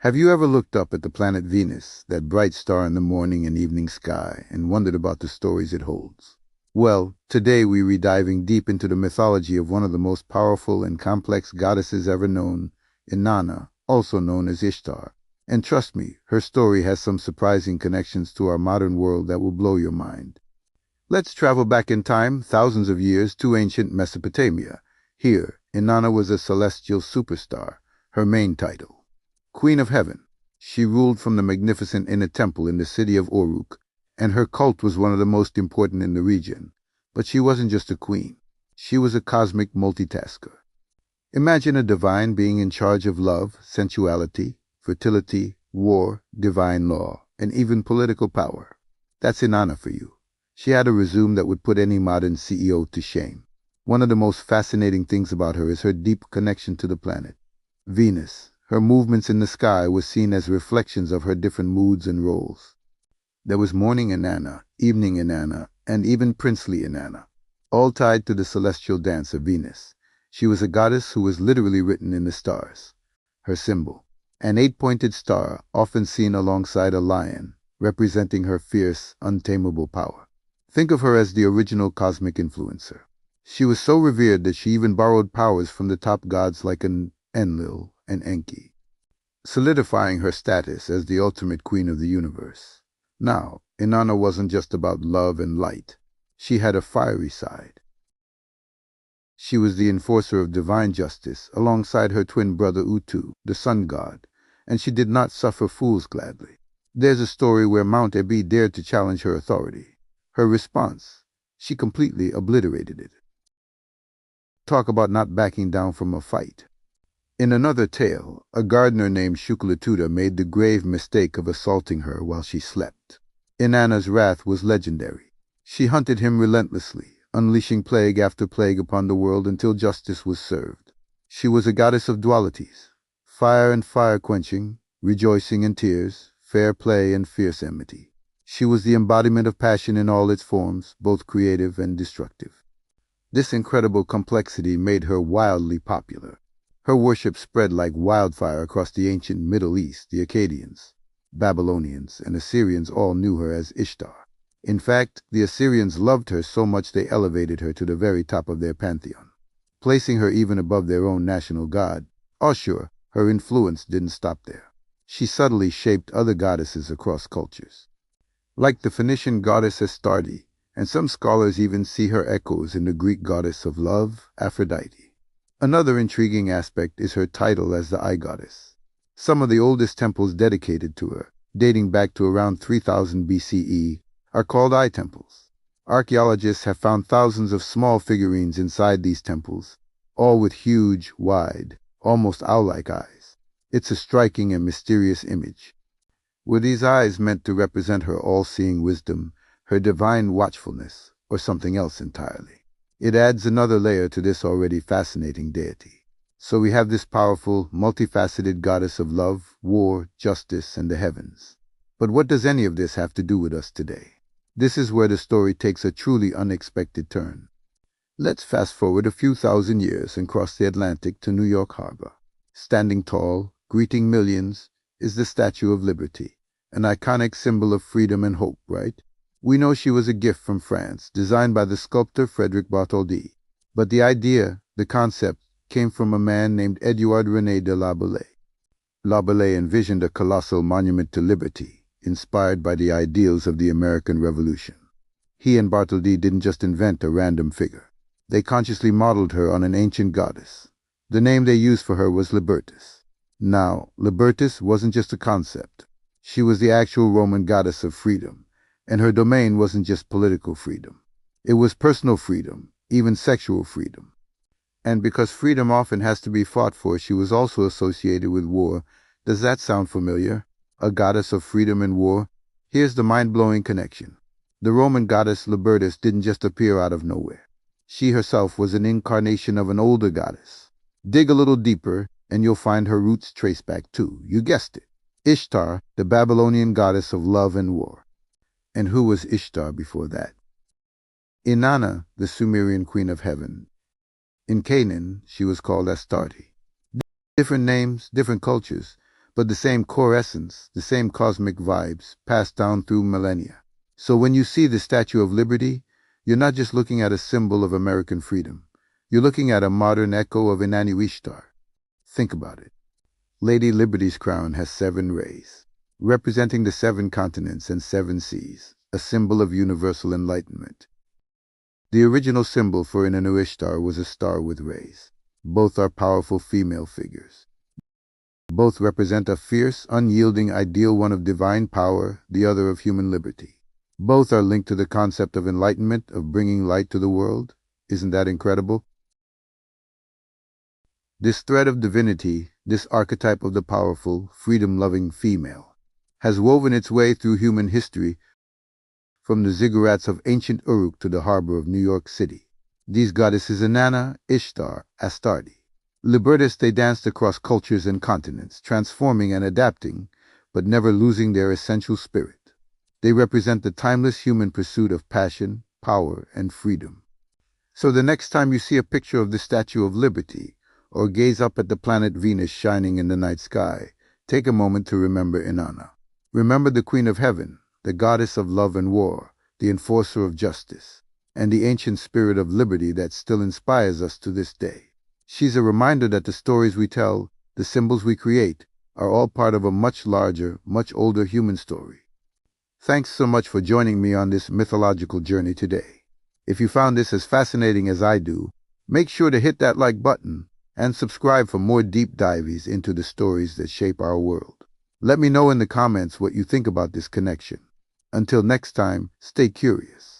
Have you ever looked up at the planet Venus, that bright star in the morning and evening sky, and wondered about the stories it holds? Well, today we're diving deep into the mythology of one of the most powerful and complex goddesses ever known, Inanna, also known as Ishtar. And trust me, her story has some surprising connections to our modern world that will blow your mind. Let's travel back in time, thousands of years, to ancient Mesopotamia. Here, Inanna was a celestial superstar, her main title, Queen of Heaven. She ruled from the magnificent inner temple in the city of Uruk, and her cult was one of the most important in the region. But she wasn't just a queen. She was a cosmic multitasker. Imagine a divine being in charge of love, sensuality, fertility, war, divine law, and even political power. That's Inanna for you. She had a resume that would put any modern CEO to shame. One of the most fascinating things about her is her deep connection to the planet Venus. Her movements in the sky were seen as reflections of her different moods and roles. There was morning Inanna, evening Inanna, and even princely Inanna, all tied to the celestial dance of Venus. She was a goddess who was literally written in the stars. Her symbol, an eight-pointed star often seen alongside a lion, representing her fierce, untamable power. Think of her as the original cosmic influencer. She was so revered that she even borrowed powers from the top gods like Enlil and Enki, solidifying her status as the ultimate queen of the universe. Now, Inanna wasn't just about love and light. She had a fiery side. She was the enforcer of divine justice alongside her twin brother Utu, the sun god, and she did not suffer fools gladly. There's a story where Mount Ebi dared to challenge her authority. Her response, she completely obliterated it. Talk about not backing down from a fight. In another tale, a gardener named Shukalatuda made the grave mistake of assaulting her while she slept. Inanna's wrath was legendary. She hunted him relentlessly, unleashing plague after plague upon the world until justice was served. She was a goddess of dualities, fire and fire quenching, rejoicing and tears, fair play and fierce enmity. She was the embodiment of passion in all its forms, both creative and destructive. This incredible complexity made her wildly popular. Her worship spread like wildfire across the ancient Middle East. The Akkadians, Babylonians, and Assyrians all knew her as Ishtar. In fact, the Assyrians loved her so much they elevated her to the very top of their pantheon, placing her even above their own national god. Sure, her influence didn't stop there. She subtly shaped other goddesses across cultures, like the Phoenician goddess Astarte, and some scholars even see her echoes in the Greek goddess of love, Aphrodite. Another intriguing aspect is her title as the Eye Goddess. Some of the oldest temples dedicated to her, dating back to around 3000 BCE, are called eye temples. Archaeologists have found thousands of small figurines inside these temples, all with huge, wide, almost owl-like eyes. It's a striking and mysterious image. Were these eyes meant to represent her all-seeing wisdom, her divine watchfulness, or something else entirely? It adds another layer to this already fascinating deity. So we have this powerful, multifaceted goddess of love, war, justice, and the heavens. But what does any of this have to do with us today? This is where the story takes a truly unexpected turn. Let's fast forward a few thousand years and cross the Atlantic to New York Harbor. Standing tall, greeting millions, is the Statue of Liberty, an iconic symbol of freedom and hope, right? We know she was a gift from France, designed by the sculptor Frédéric Bartholdi. But the idea, the concept, came from a man named Édouard René de Laboulaye. Laboulaye envisioned a colossal monument to liberty, inspired by the ideals of the American Revolution. He and Bartholdi didn't just invent a random figure. They consciously modeled her on an ancient goddess. The name they used for her was lbertas. Now, lbertas wasn't just a concept. She was the actual Roman goddess of freedom. And her domain wasn't just political freedom. It was personal freedom, even sexual freedom. And because freedom often has to be fought for, she was also associated with war. Does that sound familiar? A goddess of freedom and war? Here's the mind-blowing connection. The Roman goddess Lbertas didn't just appear out of nowhere. She herself was an incarnation of an older goddess. Dig a little deeper, and you'll find her roots trace back to, you guessed it, Ishtar, the Babylonian goddess of love and war. And who was Ishtar before that? Inanna, the Sumerian queen of heaven. In Canaan, she was called Astarte. Different names, different cultures, but the same core essence, the same cosmic vibes passed down through millennia. So when you see the Statue of Liberty, you're not just looking at a symbol of American freedom. You're looking at a modern echo of inana isthar. Think about it. Lady Liberty's crown has 7 rays, representing the 7 continents and 7 seas, a symbol of universal enlightenment. The original symbol for inana isthar was a star with rays. Both are powerful female figures. Both represent a fierce, unyielding ideal, one of divine power, the other of human liberty. Both are linked to the concept of enlightenment, of bringing light to the world. Isn't that incredible? This thread of divinity, this archetype of the powerful, freedom-loving female, has woven its way through human history, from the ziggurats of ancient Uruk to the harbor of New York City. These goddesses Inanna, Ishtar, Astarte. Lbertas, they danced across cultures and continents, transforming and adapting, but never losing their essential spirit. They represent the timeless human pursuit of passion, power, and freedom. So the next time you see a picture of the Statue of Liberty, or gaze up at the planet Venus shining in the night sky, take a moment to remember Inanna. Remember the Queen of Heaven, the goddess of love and war, the enforcer of justice, and the ancient spirit of liberty that still inspires us to this day. She's a reminder that the stories we tell, the symbols we create, are all part of a much larger, much older human story. Thanks so much for joining me on this mythological journey today. If you found this as fascinating as I do, make sure to hit that like button and subscribe for more deep dives into the stories that shape our world. Let me know in the comments what you think about this connection. Until next time, stay curious.